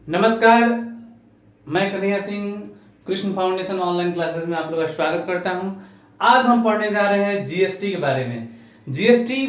नमस्कार, मैं Kanhaiya Singh Krishna foundation online classes में आप लोगों का स्वागत करता हूं। आज हम पढ़ने जा रहे हैं जीएसटी के बारे में। जीएसटी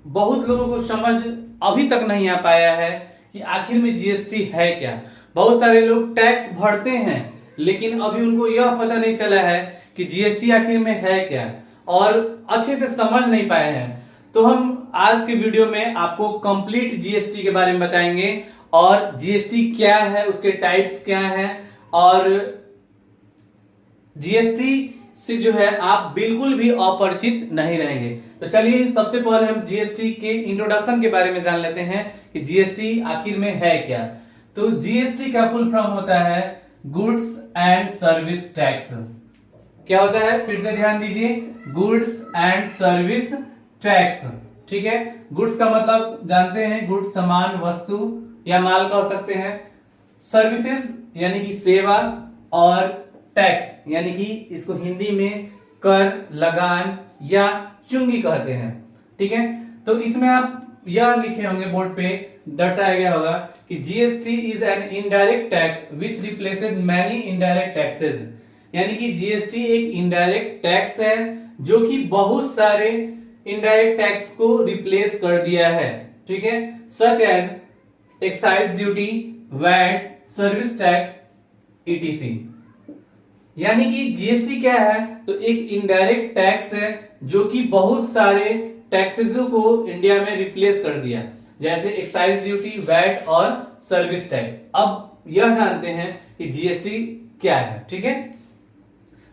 बहुत लोगों को समझ अभी तक नहीं आ पाया है कि आखिर में जीएसटी है क्या। बहुत सारे लोग टैक्स भरते हैं लेकिन अभी उनको यह पता नहीं चला है कि जीएसटी आखिर में है क्या और अच्छे से समझ नहीं पाए हैं। तो हम आज के वीडियो में आपको कंप्लीट जीएसटी के बारे में बताएंगे और जीएसटी क्या है, उसके टाइप्स क्या हैं और जीएसटी से जो है आप बिल्कुल भी अपरिचित नहीं रहेंगे। तो चलिए सबसे पहले हम जीएसटी के इंट्रोडक्शन के बारे में जान लेते हैं कि जीएसटी आखिर में है क्या। तो जीएसटी का फुल फॉर्म होता है गुड्स एंड सर्विस टैक्स। क्या होता है, फिर से ध्यान दीजिए, गुड्स एंड सर्विस टैक्स। ठीक है, गुड्स का मतलब जानते हैं, गुड्स सामान, वस्तु या माल कह सकते हैं। सर्विसेज यानी कि सेवा और टैक्स यानी कि इसको हिंदी में कर, लगान या चुंगी कहते हैं। ठीक है, तो इसमें आप यह लिखे होंगे, बोर्ड पे दर्शाया गया होगा कि GST is an indirect tax which replaces many indirect taxes. यानी कि जीएसटी एक इनडायरेक्ट टैक्स है जो कि बहुत सारे इनडायरेक्ट टैक्स को रिप्लेस कर दिया है। ठीक है, such as excise duty, VAT, service tax, ETC. यानी कि जीएसटी क्या है, तो एक इनडायरेक्ट टैक्स है जो कि बहुत सारे टैक्सेस को इंडिया में रिप्लेस कर दिया, जैसे एक्साइज ड्यूटी, वैट और सर्विस टैक्स। अब यह जानते हैं कि जीएसटी क्या है। ठीक है,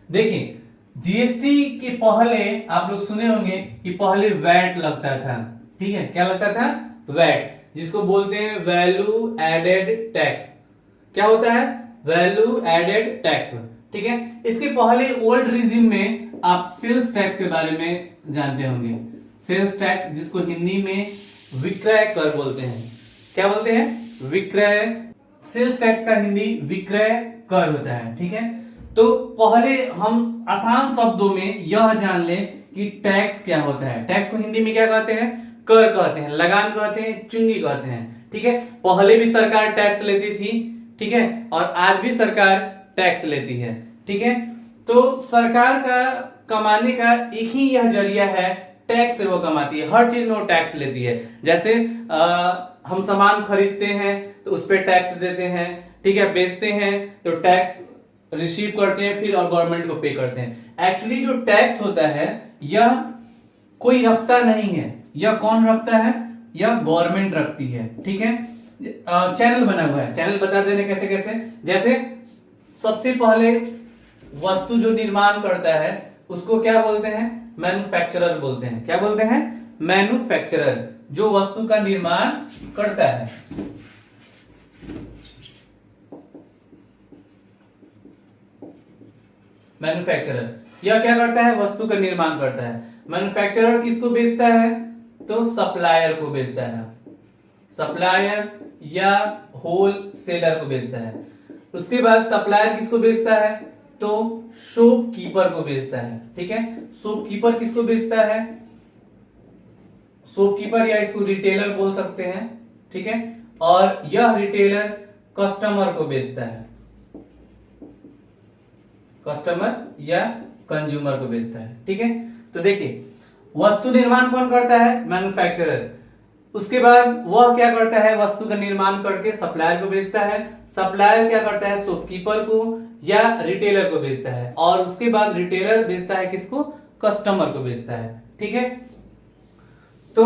देखिए जीएसटी के पहले आप लोग सुने होंगे कि पहले वैट लगता था। ठीक है, क्या लगता था, वैट, जिसको बोलते हैं वैल्यू एडेड टैक्स। क्या होता है, वैल्यू एडेड टैक्स। ठीक है, इसके पहले ओल्ड रिजिम में आप सेल्स टैक्स के बारे में जानते होंगे। सेल्स टैक्स जिसको हिंदी में विक्रय कर बोलते हैं। क्या बोलते हैं, विक्रय। सेल्स टैक्स का हिंदी विक्रय कर होता है। ठीक है, तो पहले हम आसान शब्दों में यह जान लें कि टैक्स क्या होता है। टैक्स को हिंदी में क्या कहते हैं, कर कहते हैं, लगान कहते हैं, चुंगी कहते हैं। ठीक है, पहले भी सरकार टैक्स लेती थी। ठीक है, और आज भी सरकार टैक्स लेती है। ठीक है, तो सरकार का कमाने का एक ही यह जरिया है, टैक्स से वो कमाती है। हर चीज में वो टैक्स लेती है। जैसे हम सामान खरीदते हैं तो उस पर टैक्स देते हैं। ठीक है, बेचते हैं तो टैक्स रिसीव करते हैं फिर और गवर्नमेंट को पे करते हैं। एक्चुअली जो टैक्स होता है यह कोई रखता नहीं है। यह कौन रखता है, यह गवर्नमेंट रखती है। ठीक है, चैनल बना हुआ है, चैनल बता देने कैसे कैसे। जैसे सबसे पहले वस्तु जो निर्माण करता है उसको क्या बोलते हैं, मैन्युफैक्चरर बोलते हैं। क्या बोलते हैं, मैन्युफैक्चरर, जो वस्तु का निर्माण करता है। मैन्युफैक्चरर यह क्या करता है, वस्तु का निर्माण करता है। मैन्युफैक्चरर किसको बेचता है, तो सप्लायर को बेचता है। सप्लायर या होल सेलर को बेचता है। उसके बाद सप्लायर किसको बेचता है, तो शॉपकीपर को बेचता है। ठीक है, शॉपकीपर किसको बेचता है, शॉपकीपर या इसको रिटेलर बोल सकते हैं। ठीक है, और यह रिटेलर कस्टमर को बेचता है, कस्टमर या कंज्यूमर को बेचता है। ठीक है, तो देखिए वस्तु निर्माण कौन करता है, मैन्युफैक्चरर। उसके बाद वह क्या करता है, वस्तु का निर्माण करके सप्लायर को बेचता है। सप्लायर क्या करता है, शॉपकीपर को या रिटेलर को बेचता है। और उसके बाद रिटेलर बेचता है किसको, कस्टमर को बेचता है। ठीक है, तो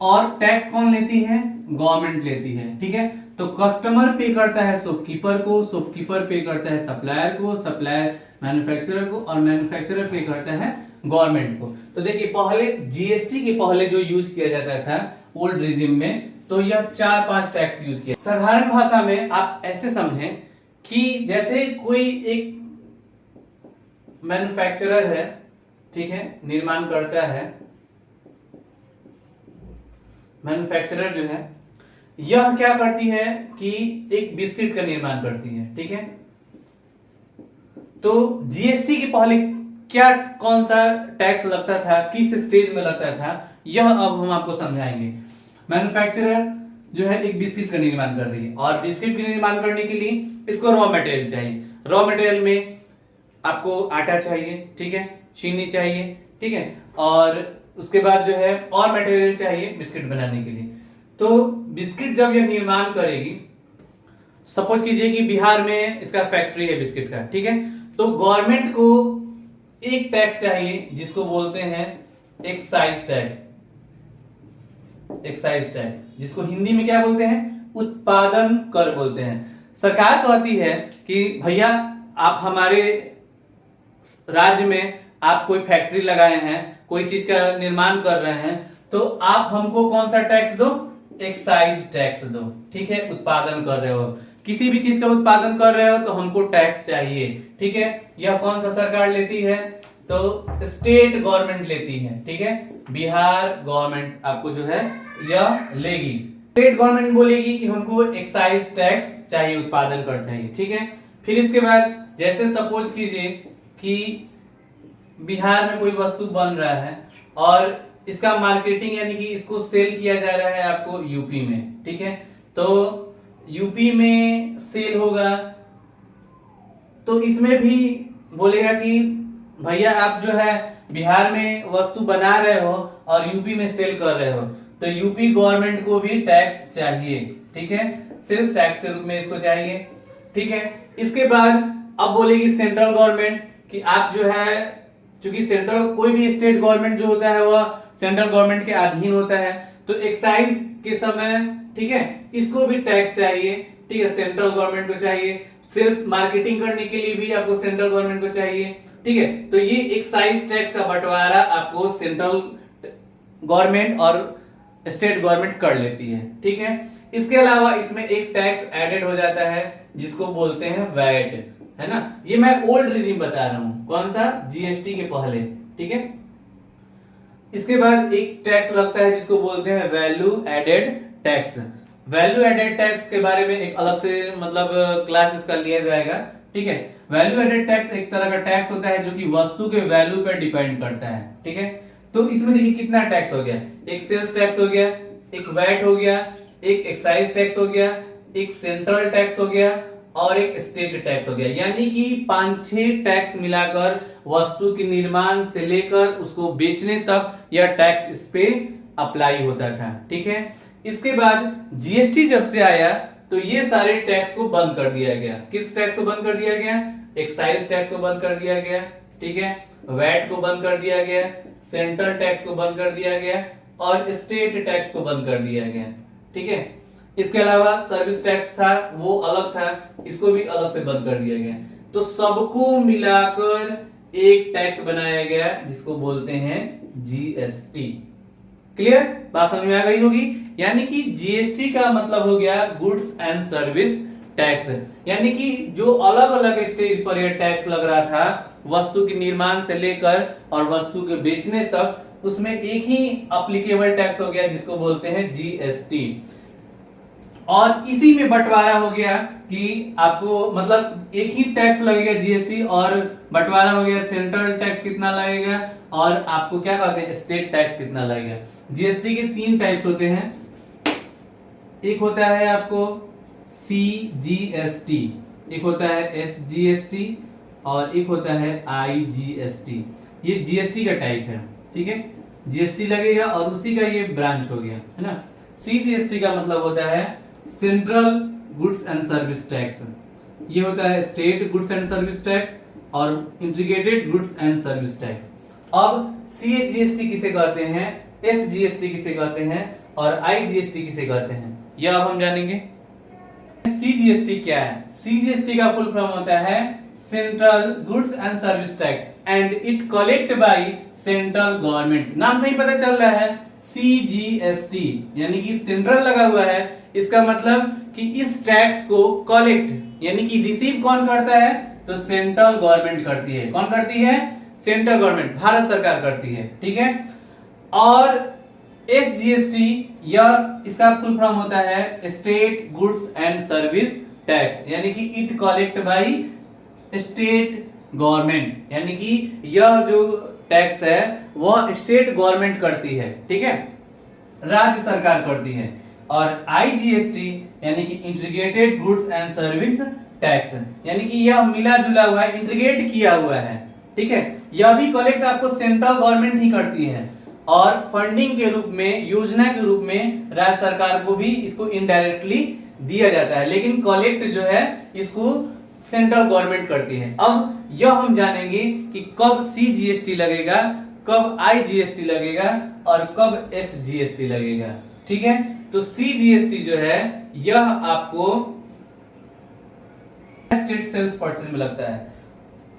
और टैक्स कौन लेती है, गवर्नमेंट लेती है। ठीक है, तो कस्टमर पे करता है शॉपकीपर को, शॉपकीपर पे करता है सप्लायर को, सप्लायर मैन्युफैक्चरर को और मैन्युफैक्चरर पे करता है गवर्नमेंट को। तो देखिए पहले जीएसटी के पहले जो यूज किया जाता था ओल्ड रिजिम में, तो यह 4-5 टैक्स यूज किया। साधारण भाषा में आप ऐसे समझें कि जैसे कोई एक मैन्युफैक्चरर है, ठीक है, निर्माण करता है। मैन्युफैक्चरर जो है यह क्या करती है कि एक बिस्किट का निर्माण करती है। ठीक है, तो जीएसटी के पहले क्या कौन सा टैक्स लगता था, किस स्टेज में लगता था, यह अब हम आपको समझाएंगे। मैन्युफैक्चरर जो है एक बिस्किट का निर्माण कर रही है और बिस्किट का निर्माण करने के लिए इसको रॉ मटेरियल चाहिए। रॉ मटेरियल में आपको आटा चाहिए, ठीक है, चीनी चाहिए, ठीक है, और उसके बाद जो है और मटेरियल चाहिए बिस्किट बनाने के लिए। तो बिस्किट जब यह निर्माण करेगी, सपोज कीजिए कि बिहार में इसका फैक्ट्री है बिस्किट का, ठीक है, तो गवर्नमेंट को एक टैक्स चाहिए जिसको बोलते हैं एक्साइज टैक्स। एक्साइज टैक्स जिसको हिंदी में क्या बोलते हैं, उत्पादन कर बोलते हैं। सरकार कहती है कि भैया आप हमारे राज्य में आप कोई फैक्ट्री लगाए हैं, कोई चीज का निर्माण कर रहे हैं, तो आप हमको कौन सा टैक्स दो, एक्साइज टैक्स दो, ठीक है। उत्पादन कर रहे हो, किसी भी चीज का उत्पादन कर रहे हो तो हमको टैक्स चाहिए, ठीक है। यह कौन सा सरकार लेती है, तो स्टेट गवर्नमेंट लेती है, ठीक है। बिहार गवर्नमेंट आपको जो है यह लेगी। स्टेट गवर्नमेंट बोलेगी कि हमको एक्साइज टैक्स चाहिए, उत्पादन कर चाहिए, ठीक है। फिर इसके बाद जैसे सपोज कीजिए कि बिहार में कोई वस्तु बन रहा है और इसका मार्केटिंग यानी कि इसको सेल किया जा रहा है आपको यूपी में, ठीक है। तो यूपी में सेल होगा तो इसमें भी बोलेगा कि भैया आप जो है बिहार में वस्तु बना रहे हो और यूपी में सेल कर रहे हो, तो यूपी गवर्नमेंट को भी टैक्स चाहिए, ठीक है, सिर्फ टैक्स के रूप में इसको चाहिए, ठीक है। इसके बाद अब बोलेगी सेंट्रल गवर्नमेंट कि आप जो है, चूंकि सेंट्रल कोई भी स्टेट गवर्नमेंट जो होता है वह सेंट्रल गवर्नमेंट के अधीन होता है, तो एक्साइज के समय, ठीक है, इसको भी टैक्स चाहिए, ठीक है, सेंट्रल गवर्नमेंट को चाहिए। सिर्फ मार्केटिंग करने के लिए भी आपको सेंट्रल गवर्नमेंट को चाहिए, ठीक है। तो ये एक्साइज टैक्स का बंटवारा आपको सेंट्रल गवर्नमेंट और स्टेट गवर्नमेंट कर लेती है, ठीक है। इसके अलावा इसमें एक टैक्स एडेड हो जाता है जिसको बोलते हैं वैट, है ना। ये मैं ओल्ड रिजीम बता रहा हूं, कौन सा, जीएसटी के पहले, ठीक है। इसके बाद एक टैक्स लगता है जिसको बोलते हैं value added tax. Value added tax के बारे में एक अलग से मतलब क्लास इसका लिया जाएगा, ठीक है। वैल्यू एडेड टैक्स एक तरह का टैक्स होता है जो कि वस्तु के वैल्यू पर डिपेंड करता है, ठीक है। तो इसमें देखिए कितना टैक्स हो गया, एक सेल्स टैक्स हो गया, एक वैट हो गया, एक एक्साइज टैक्स हो गया, एक सेंट्रल टैक्स हो गया और एक स्टेट टैक्स हो गया। यानी कि 5-6 टैक्स मिलाकर वस्तु के निर्माण से लेकर उसको बेचने तक यह टैक्स इस पे अप्लाई होता था, ठीक है। इसके बाद जीएसटी जब से आया तो ये सारे टैक्स को बंद कर दिया गया। किस टैक्स को बंद कर दिया गया, एक्साइज टैक्स को बंद कर दिया गया, ठीक है, वैट को बंद कर दिया गया, सेंट्रल टैक्स को बंद कर दिया गया और स्टेट टैक्स को बंद कर दिया गया, ठीक है। इसके अलावा सर्विस टैक्स था वो अलग था, इसको भी अलग से बंद कर दिया गया। तो सबको मिलाकर एक टैक्स बनाया गया जिसको बोलते हैं जीएसटी। क्लियर, बात समझ में आ गई होगी। यानी कि जीएसटी का मतलब हो गया गुड्स एंड सर्विस टैक्स, यानी कि जो अलग अलग स्टेज पर यह टैक्स लग रहा था वस्तु के निर्माण से लेकर और वस्तु के बेचने तक, उसमें एक ही एप्लीकेबल टैक्स हो गया जिसको बोलते हैं जीएसटी। और इसी में बंटवारा हो गया कि आपको मतलब एक ही टैक्स लगेगा जीएसटी और बंटवारा हो गया सेंट्रल टैक्स कितना लगेगा और आपको क्या कहते हैं स्टेट टैक्स कितना लगेगा। जीएसटी के 3 टाइप्स होते हैं, एक होता है आपको सीजीएसटी, एक होता है एसजीएसटी और एक होता है आईजीएसटी। ये जीएसटी का टाइप है, ठीक है, जीएसटी लगेगा और उसी का ये ब्रांच हो गया, है ना। सीजीएसटी का मतलब होता है central goods and service tax, ये होता है state goods and service tax और integrated goods and service tax. अब सीजीएसटी किसे कहते हैं, एसजीएसटी किसे कहते हैं और आईजीएसटी किसे कहते हैं, यह अब हम जानेंगे। सीजीएसटी क्या है, सीजीएसटी का फुल फॉर्म होता है central goods and service tax and it collect by central government. नाम से ही पता चल रहा है सीजीएसटी यानी कि सेंट्रल लगा हुआ है, इसका मतलब कि इस टैक्स को कलेक्ट यानी कि रिसीव कौन करता है, तो सेंट्रल गवर्नमेंट करती है। कौन करती है, सेंट्रल गवर्नमेंट, भारत सरकार करती है, ठीक है। और एसजीएसटी यह इसका फुल फॉर्म होता है state goods and service tax यानी कि it collect by state government, यानी कि यह जो टैक्स है वह स्टेट गवर्नमेंट करती है, ठीक है। राज्य सरकार करती है। और आईजीएसटी यानी कि integrated goods and service tax, यानी कि यह मिला जुला हुआ है, इंटीग्रेट किया हुआ है, ठीक है। यह भी कलेक्ट आपको सेंट्रल गवर्नमेंट ही करती है, और फंडिंग के रूप में, योजना के रूप में राज्य सरकार को भी इसको इनडायरेक्टली दिया जाता है, लेकिन कलेक्ट जो है इसको सेंट्रल गवर्नमेंट करती है। अब यह हम जानेंगे कि कब सीजीएसटी लगेगा, कब आईजीएसटी लगेगा और कब एसजीएसटी लगेगा, ठीक है। तो सीजीएसटी जो है यह आपको स्टेट सेल्स परचेज में लगता है,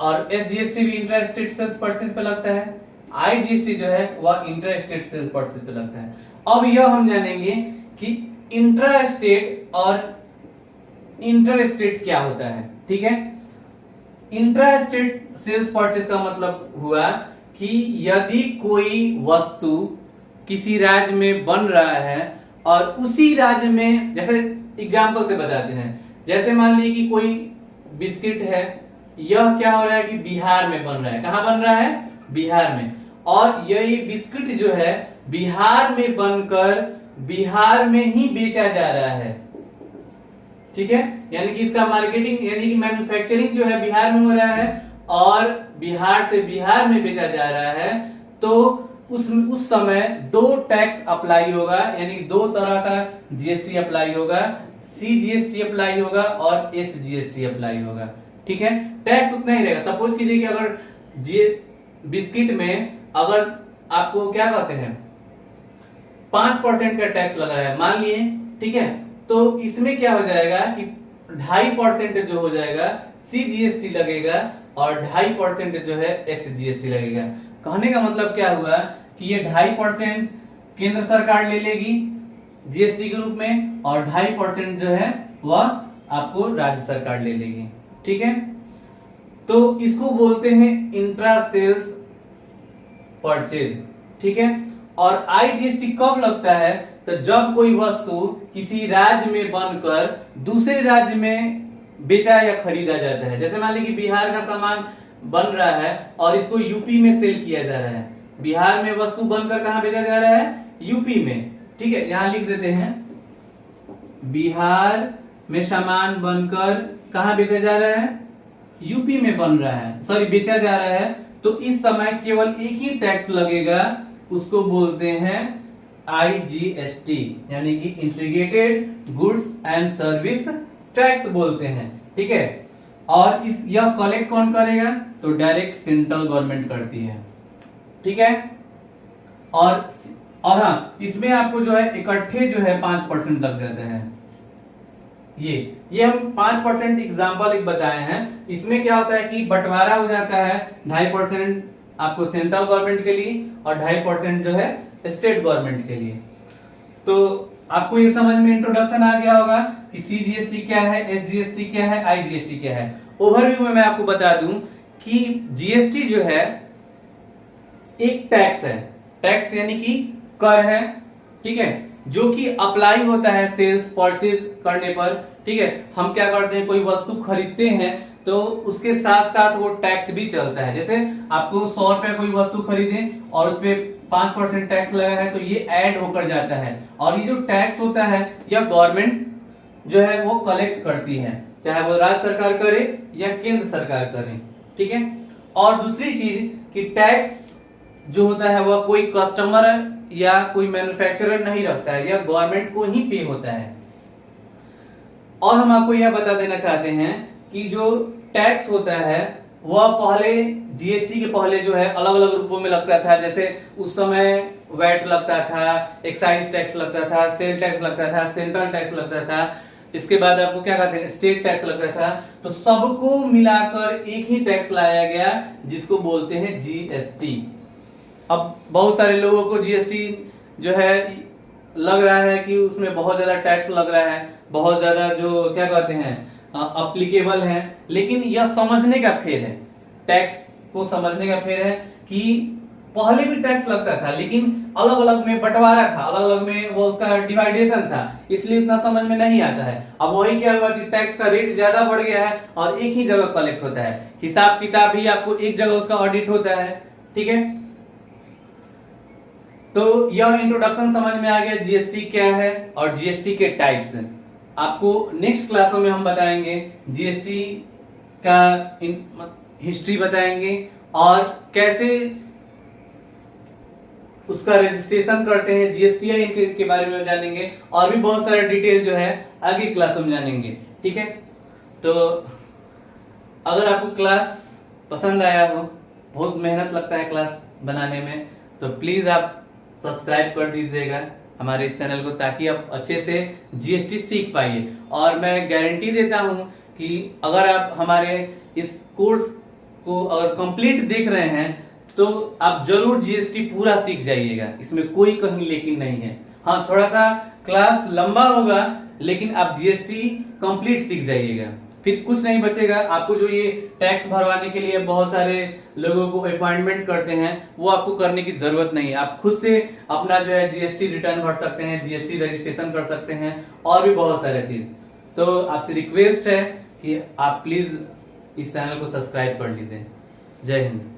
और एसजीएसटी भी इंट्रा स्टेट सेल्स परचेज पे लगता है। आईजीएसटी जो है वह इंट्रा स्टेट सेल्स परचेज पे लगता है। अब यह हम जानेंगे कि इंट्रा स्टेट और इंटर स्टेट क्या होता है, ठीक है। इंट्रा स्टेट सेल्स परचेज का मतलब हुआ कि यदि कोई वस्तु किसी राज्य में बन रहा है और उसी राज्य में, जैसे एग्जांपल से बताते हैं, जैसे मान लीजिए कि कोई बिस्किट है, यह क्या हो रहा है कि बिहार में बन रहा है। कहां बन रहा है? बिहार में। और यही बिस्किट जो है बिहार में बनकर बिहार में ही बेचा जा रहा है, ठीक है। यानी कि इसका मार्केटिंग यानी कि मैन्युफैक्चरिंग जो है बिहार में हो रहा है और बिहार से बिहार में बेचा जा रहा है, तो उस समय दो टैक्स अप्लाई होगा, यानी दो तरह का जीएसटी अप्लाई होगा, सीजीएसटी अप्लाई होगा और एसजीएसटी अप्लाई होगा, ठीक है। टैक्स उतना ही रहेगा। सपोज कीजिए कि अगर बिस्किट में अगर आपको क्या कहते हैं 5% का टैक्स लगा है मान लिए, ठीक है, तो इसमें क्या हो जाएगा कि 2.5% जो हो जाएगा सीजीएसटी लगेगा और 2.5% जो है एसजीएसटी लगेगा। कहने का मतलब क्या हुआ कि ये 2.5% केंद्र सरकार ले लेगी जीएसटी के रूप में और 2.5% जो है वह आपको राज्य सरकार ले लेगी, ठीक है। तो इसको बोलते हैं इंट्रा सेल्स परचेज, ठीक है। और आईजीएसटी कब लगता है? तो जब कोई वस्तु किसी राज्य में बनकर दूसरे राज्य में बेचा या खरीदा जाता है। जैसे मान लीजिए कि बिहार का सामान बन रहा है और इसको यूपी में सेल किया जा रहा है। बिहार में वस्तु बनकर कहां बेचा जा रहा है? यूपी में, ठीक है। यहां लिख देते हैं बिहार में सामान बनकर कहां बेचा जा रहा है? यूपी में बन रहा है, सॉरी बेचा जा रहा है। तो इस समय केवल एक ही टैक्स लगेगा, उसको बोलते हैं आईजीएसटी, यानी कि integrated goods and service tax बोलते हैं, ठीक है। और यह कलेक्ट कौन करेगा? तो डायरेक्ट सेंट्रल गवर्नमेंट करती है, ठीक है। और हाँ, इसमें आपको जो है इकट्ठे जो है 5% लग जाता है। ये हम 5% एग्जाम्पल एक बताए हैं। इसमें क्या होता है कि बंटवारा हो जाता है, 2.5% आपको सेंट्रल गवर्नमेंट के लिए और 2.5% जो है स्टेट गवर्नमेंट के लिए। तो आपको ये समझ में इंट्रोडक्शन आ गया होगा कि सीजीएसटी क्या है, एसजीएसटी क्या है, आईजीएसटी क्या है। ओवरव्यू में मैं आपको बता दूं कि जीएसटी जो है एक टैक्स है, टैक्स यानी कि कर है, ठीक है, जो कि अप्लाई होता है सेल्स परचेज करने पर, ठीक है। हम क्या करते हैं, कोई वस्तु खरीदते हैं तो उसके साथ साथ वो टैक्स भी चलता है। जैसे आपको 100 रुपए कोई वस्तु खरीदे और उस पर 5% टैक्स लगा है, तो ये ऐड होकर जाता है। और ये जो टैक्स होता है यह गवर्नमेंट जो है वो कलेक्ट करती है, चाहे वो राज्य सरकार करे या केंद्र सरकार करे, ठीक है। और दूसरी चीज कि टैक्स जो होता है वह कोई कस्टमर या कोई मैन्युफैक्चरर नहीं रखता है, यह गवर्नमेंट को ही पे होता है। और हम आपको यह बता देना चाहते हैं कि जो टैक्स होता है वह पहले जीएसटी के पहले जो है अलग अलग रूपों में लगता था। जैसे उस समय वैट लगता था, एक्साइज टैक्स लगता था, सेल टैक्स लगता था, सेंट्रल टैक्स लगता था, इसके बाद आपको क्या कहते हैं स्टेट टैक्स लगता था। तो सबको मिलाकर एक ही टैक्स लाया गया जिसको बोलते हैं जीएसटी। अब बहुत सारे लोगों को जीएसटी जो है लग रहा है कि उसमें बहुत ज्यादा टैक्स लग रहा है, बहुत ज्यादा जो क्या कहते हैं अप्लीकेबल है, लेकिन यह समझने का फेर है, टैक्स को समझने का फेर है कि पहले भी टैक्स लगता था लेकिन अलग अलग में बंटवारा था, अलग अलग में वो उसका डिवाइडेशन था, इसलिए इतना समझ में नहीं आता है। अब वही क्या हुआ कि टैक्स का रेट ज्यादा बढ़ गया है और एक ही जगह कलेक्ट होता है, हिसाब किताब भी आपको एक जगह उसका ऑडिट होता है, ठीक है। तो यह इंट्रोडक्शन समझ में आ गया जीएसटी क्या है और जीएसटी के टाइप्स हैं। आपको नेक्स्ट क्लासों में हम बताएंगे जीएसटी का हिस्ट्री बताएंगे और कैसे उसका रजिस्ट्रेशन करते हैं, जीएसटीआई के बारे में जानेंगे और भी बहुत सारे डिटेल जो है आगे क्लासों में जानेंगे। ठीक है, तो अगर आपको क्लास पसंद आया हो, बहुत मेहनत लगता है क्लास बनाने में, तो प्लीज आप सब्सक्राइब कर दीजिएगा हमारे इस चैनल को, ताकि आप अच्छे से जीएसटी सीख पाइए। और मैं गारंटी देता हूं कि अगर आप हमारे इस कोर्स को अगर कंप्लीट देख रहे हैं तो आप जरूर जीएसटी पूरा सीख जाइएगा, इसमें कोई कहीं लेकिन नहीं है। हाँ, थोड़ा सा क्लास लंबा होगा लेकिन आप जीएसटी कंप्लीट सीख जाइएगा, फिर कुछ नहीं बचेगा। आपको जो ये टैक्स भरवाने के लिए बहुत सारे लोगों को अपॉइंटमेंट करते हैं, वो आपको करने की जरूरत नहीं है। आप खुद से अपना जो है जीएसटी रिटर्न भर सकते हैं, जीएसटी रजिस्ट्रेशन कर सकते हैं और भी बहुत सारे चीज। तो आपसे रिक्वेस्ट है कि आप प्लीज इस चैनल को सब्सक्राइब कर लीजिए। जय हिंद।